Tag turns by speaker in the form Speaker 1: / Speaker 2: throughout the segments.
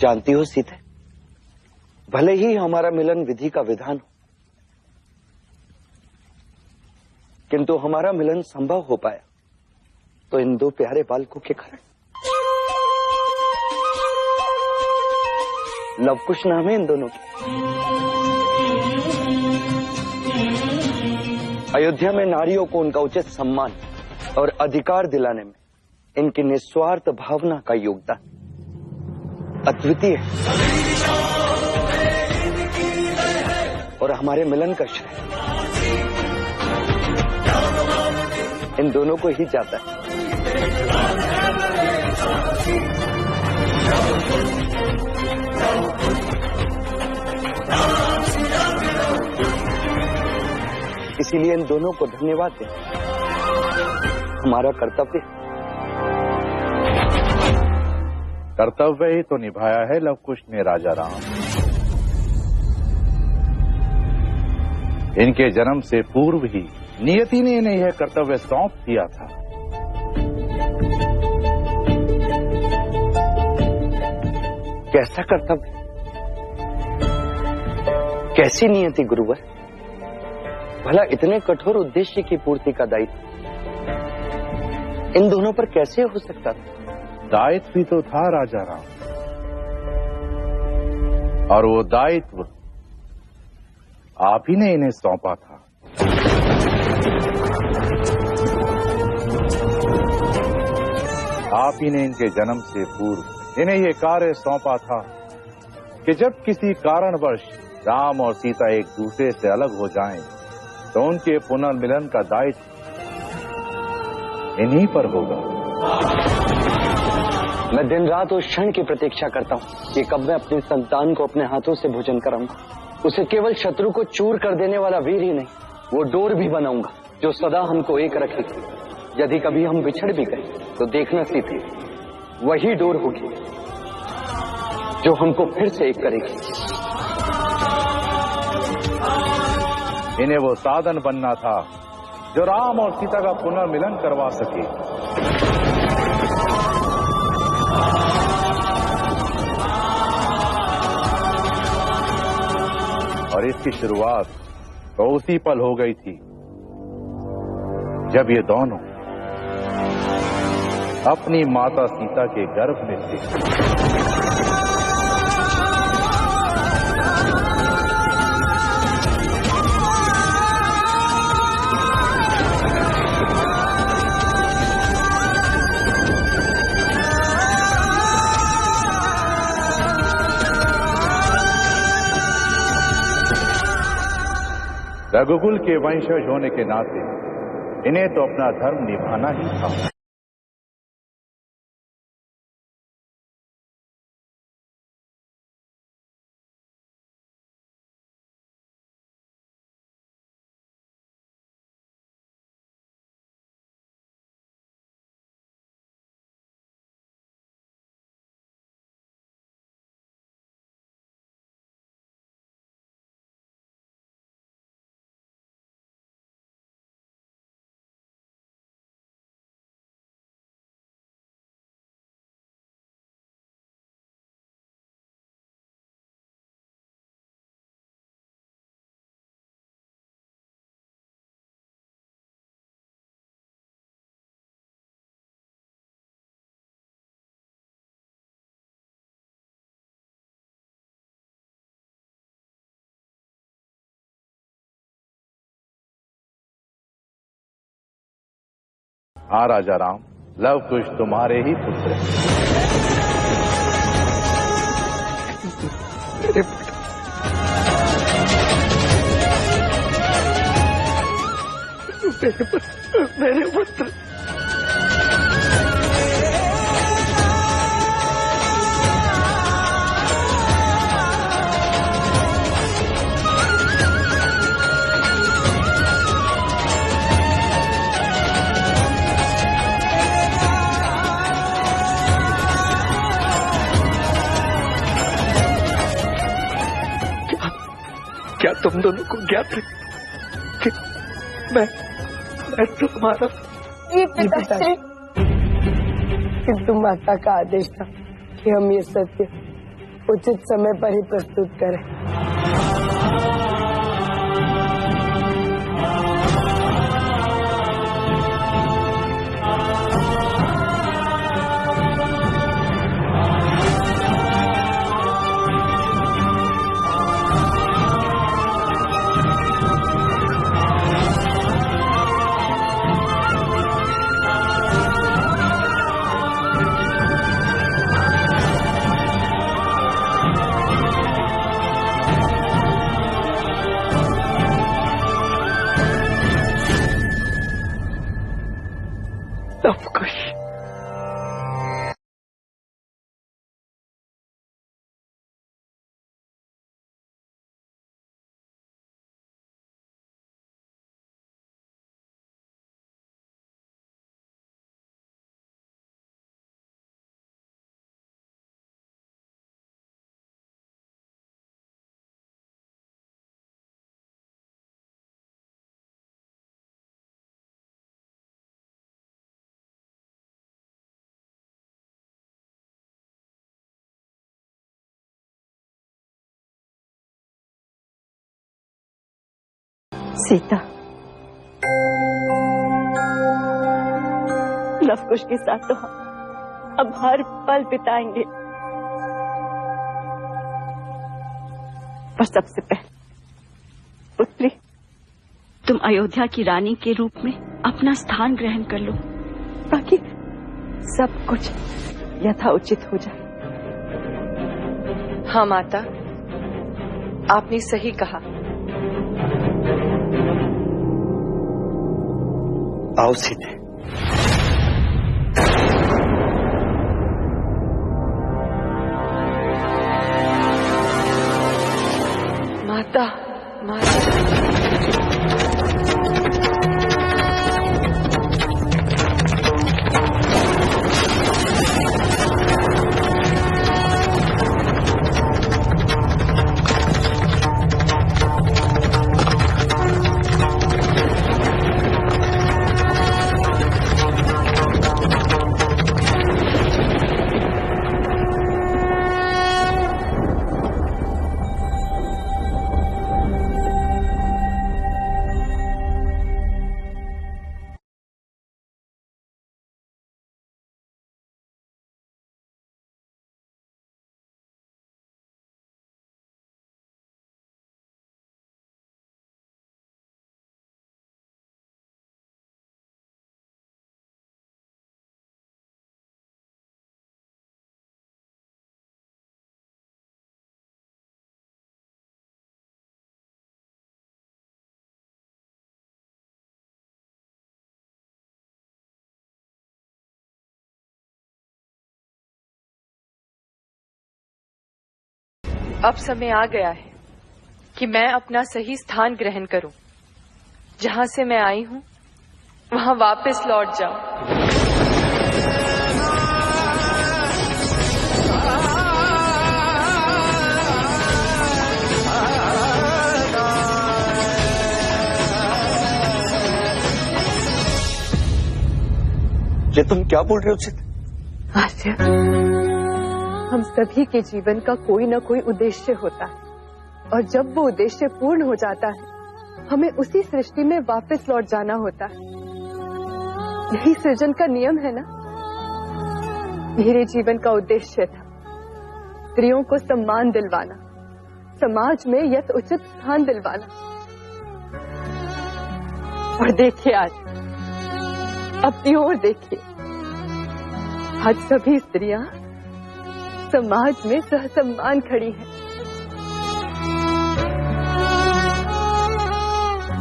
Speaker 1: जानती हो सीते, भले ही हमारा मिलन विधि का विधान हो, किंतु हमारा मिलन संभव हो पाया तो इन दो प्यारे बालकों के कारण। लवकुश नाम है इन दोनों की। अयोध्या में नारियों को उनका उचित सम्मान और अधिकार दिलाने में इनकी निस्वार्थ भावना का योगदान अद्वितीय है और हमारे मिलन का श्रेय इन दोनों को ही जाता है। इसीलिए इन दोनों को धन्यवाद दें, हमारा कर्तव्य।
Speaker 2: कर्तव्य ही तो निभाया है लवकुश ने राजा राम। इनके जन्म से पूर्व ही नियति ने इन्हें यह कर्तव्य सौंप दिया था।
Speaker 1: कैसा कर्तव्य, कैसी नियति गुरुवर? भला इतने कठोर उद्देश्य की पूर्ति का दायित्व इन दोनों पर कैसे हो सकता था?
Speaker 2: दायित्व भी तो था राजा राम, और वो दायित्व आप ही ने इन्हें सौंपा था। आप ही ने इनके जन्म से पूर्व इन्हें यह कार्य सौंपा था कि जब किसी कारणवश राम और सीता एक दूसरे से अलग हो जाएं, तो उनके पुनर्मिलन का दायित्व इन्हीं पर होगा।
Speaker 1: मैं दिन रात उस क्षण की प्रतीक्षा करता हूँ कि कब मैं अपने संतान को अपने हाथों से भोजन कराऊंगा। उसे केवल शत्रु को चूर कर देने वाला वीर ही नहीं, वो डोर भी बनाऊंगा जो सदा हमको एक रखेगी। यदि कभी हम बिछड़ भी गए तो देखना सीते, वही डोर होगी जो हमको फिर से एक करेगी।
Speaker 2: इन्हें वो साधन बनना था जो राम और सीता का पुनर्मिलन करवा सके। और इसकी शुरुआत तो उसी पल हो गई थी जब ये दोनों अपनी माता सीता के गर्भ में थे। रघुकुल के वंशज होने के नाते इन्हें तो अपना धर्म निभाना ही था। हाँ राजा राम, लवकुश तुम्हारे ही पुत्र हैं।
Speaker 1: मेरे पुत्र क्या तुम दोनों को ज्ञात है कि मैं तुम्हारा
Speaker 3: ये पिताश्री, किंतु माता का आदेश था कि हम ये सत्य उचित समय पर ही प्रस्तुत करें। लवकुश, सीता, लवकुश के साथ तो हम अब हर पल बिताएंगे, पर सबसे पहले पुत्री, तुम अयोध्या की रानी के रूप में अपना स्थान ग्रहण कर लो, ताकि सब कुछ यथाउचित हो जाए।
Speaker 4: हाँ माता, आपने सही कहा।
Speaker 1: आओ सीधे।
Speaker 4: माता, माता, अब समय आ गया है कि मैं अपना सही स्थान ग्रहण करूं। जहां से मैं आई हूं वहां वापस लौट जाऊं।
Speaker 1: ये तुम क्या बोल रहे हो उचित?
Speaker 3: आर्य, हम सभी के जीवन का कोई न कोई उद्देश्य होता है, और जब वो उद्देश्य पूर्ण हो जाता है हमें उसी सृष्टि में वापस लौट जाना होता है। यही सृजन का नियम है ना। मेरे जीवन का उद्देश्य था स्त्रियों को सम्मान दिलवाना, समाज में यथोचित स्थान दिलवाना। और देखिए आज, अपनी ओर देखिए, आज सभी स्त्रियां समाज में सहसम्मान खड़ी हैं।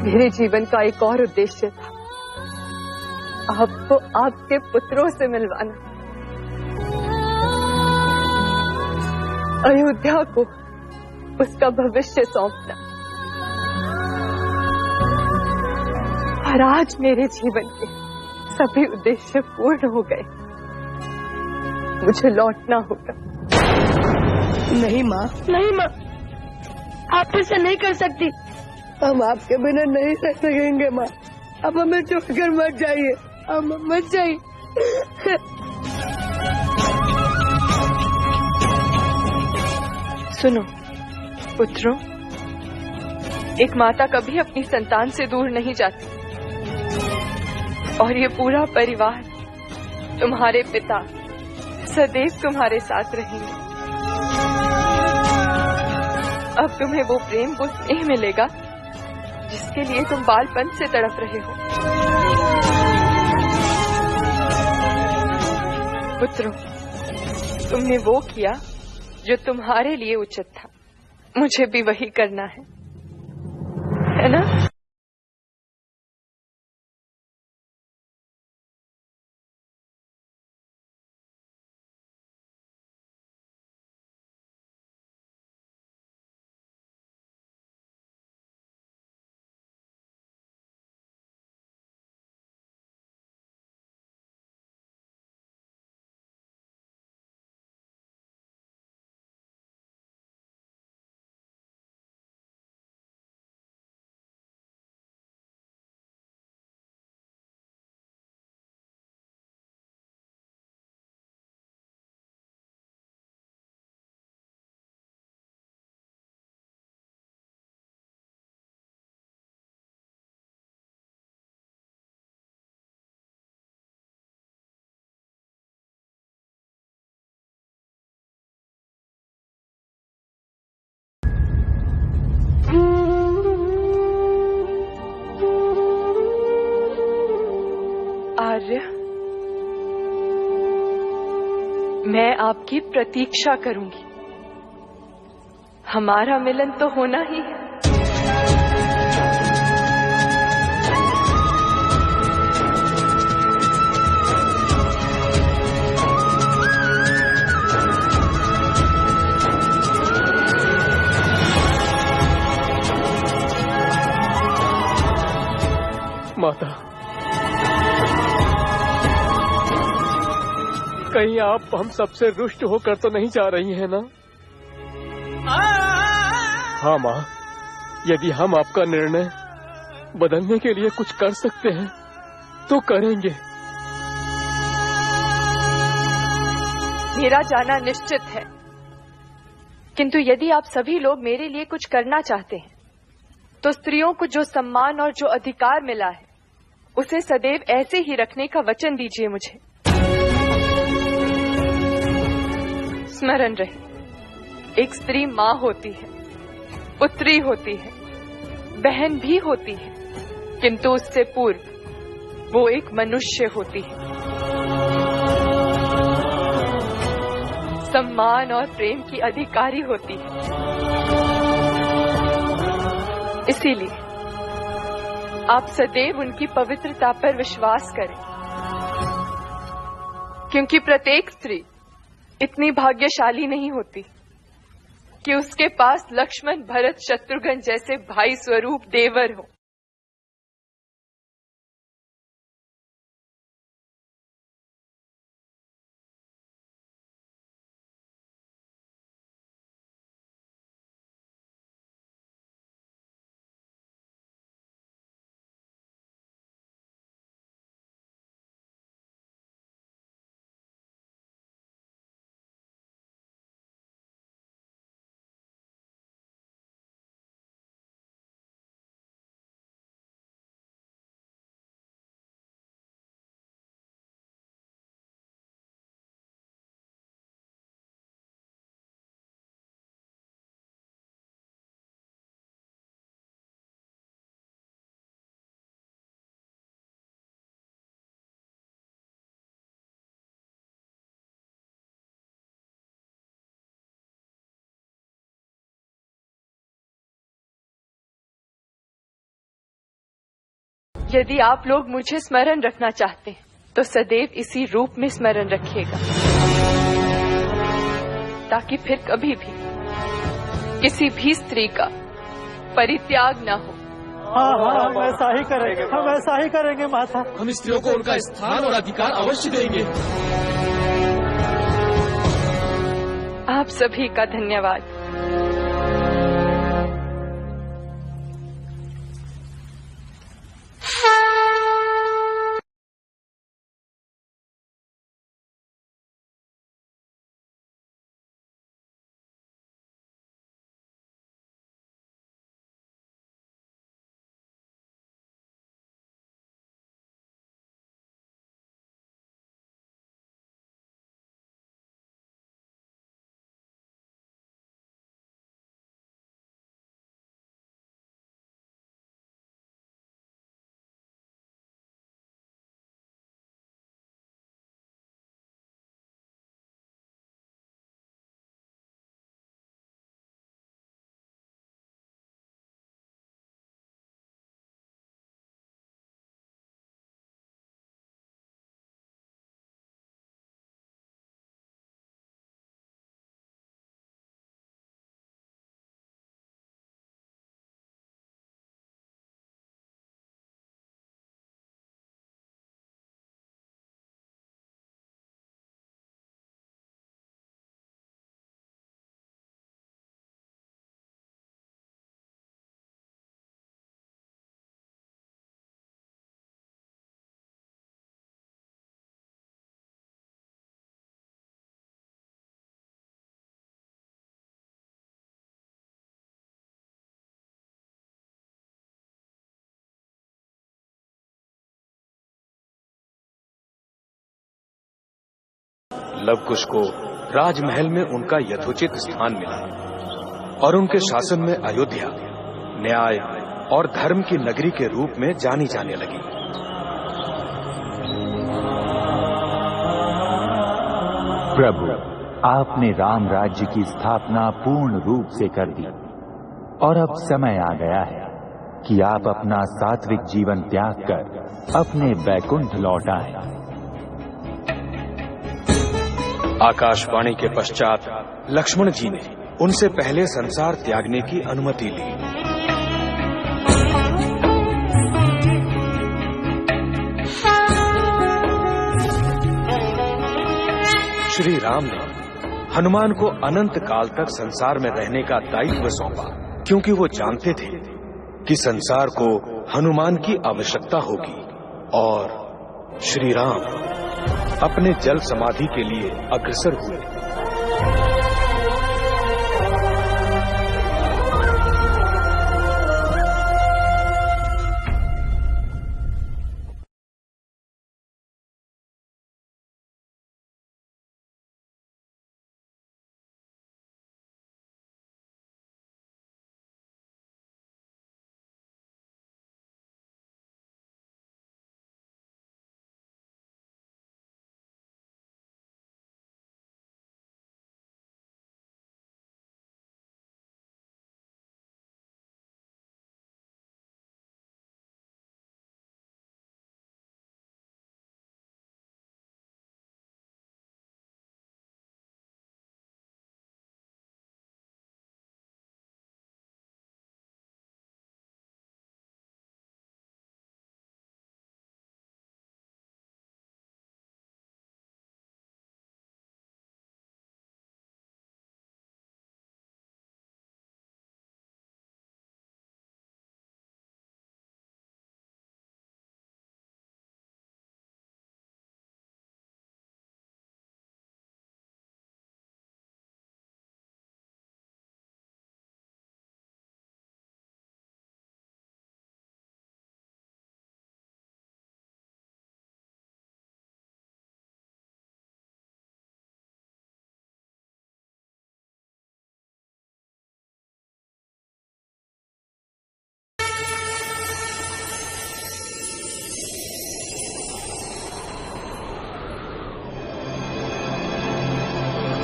Speaker 3: मेरे जीवन का एक और उद्देश्य था आपको आपके पुत्रों से मिलवाना, अयोध्या को उसका भविष्य सौंपना। और आज मेरे जीवन के सभी उद्देश्य पूर्ण हो गए। मुझे लौटना होगा।
Speaker 5: नहीं माँ, नहीं माँ, आप ऐसा नहीं कर सकती। हम आपके बिना नहीं रह सकेंगे माँ। अब हमें छोड़कर मत जाइए, हम मत जाइए।
Speaker 4: सुनो पुत्रों, एक माता कभी अपनी संतान से दूर नहीं जाती, और ये पूरा परिवार, तुम्हारे पिता सदैव तुम्हारे साथ रहेंगे। अब तुम्हें वो प्रेम, वो स्नेह मिलेगा जिसके लिए तुम बालपन से तड़प रहे हो। पुत्रों, तुमने वो किया जो तुम्हारे लिए उचित था, मुझे भी वही करना है ना? आर्य, मैं आपकी प्रतीक्षा करूंगी। हमारा मिलन तो होना ही है।
Speaker 6: माता, कहीं आप हम सबसे रुष्ट होकर तो नहीं जा रही हैं ना? हाँ माँ, यदि हम आपका निर्णय बदलने के लिए कुछ कर सकते हैं तो करेंगे।
Speaker 4: मेरा जाना निश्चित है, किंतु यदि आप सभी लोग मेरे लिए कुछ करना चाहते हैं तो स्त्रियों को जो सम्मान और जो अधिकार मिला है उसे सदैव ऐसे ही रखने का वचन दीजिए मुझे। स्मरण रहे, एक स्त्री माँ होती है, पुत्री होती है, बहन भी होती है, किंतु उससे पूर्व वो एक मनुष्य होती है। सम्मान और प्रेम की अधिकारी होती है। इसीलिए आप सदैव उनकी पवित्रता पर विश्वास करें, क्योंकि प्रत्येक स्त्री इतनी भाग्यशाली नहीं होती कि उसके पास लक्ष्मण, भरत, शत्रुघ्न जैसे भाई स्वरूप देवर हो। यदि आप लोग मुझे स्मरण रखना चाहते हैं तो सदैव इसी रूप में स्मरण रखिएगा, ताकि फिर कभी भी किसी भी स्त्री का परित्याग न हो।
Speaker 7: हाँ हाँ, हम ऐसा ही करेंगे, हम ऐसा ही करेंगे माता।
Speaker 6: हम स्त्रियों को उनका स्थान और अधिकार अवश्य देंगे।
Speaker 4: आप सभी का धन्यवाद।
Speaker 6: लव कुश को राजमहल में उनका यथोचित स्थान मिला और उनके शासन में अयोध्या न्याय और धर्म की नगरी के रूप में जानी जाने लगी।
Speaker 8: प्रभु, आपने राम राज्य की स्थापना पूर्ण रूप से कर दी और अब समय आ गया है कि आप अपना सात्विक जीवन त्याग कर अपने बैकुंठ लौट आए।
Speaker 6: आकाशवाणी के पश्चात लक्ष्मण जी ने उनसे पहले संसार त्यागने की अनुमति ली। श्री राम ने हनुमान को अनंत काल तक संसार में रहने का दायित्व सौंपा, क्योंकि वो जानते थे कि संसार को हनुमान की आवश्यकता होगी और श्री राम अपने जल समाधि के लिए अग्रसर हुए।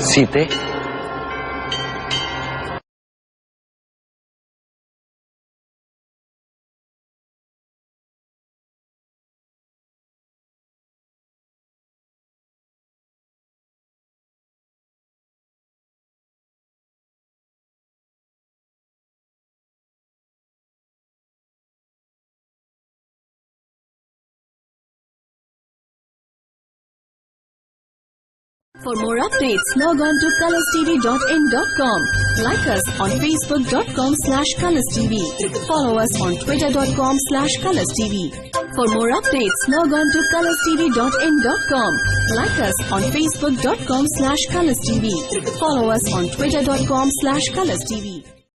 Speaker 1: सीते,
Speaker 9: For more updates, log on to colorstv.in.com. Like us on facebook.com/colorstv. Follow us on twitter.com/colorstv. For more updates, log on to colorstv.in.com. Like us on facebook.com/colorstv. Follow us on twitter.com/colorstv.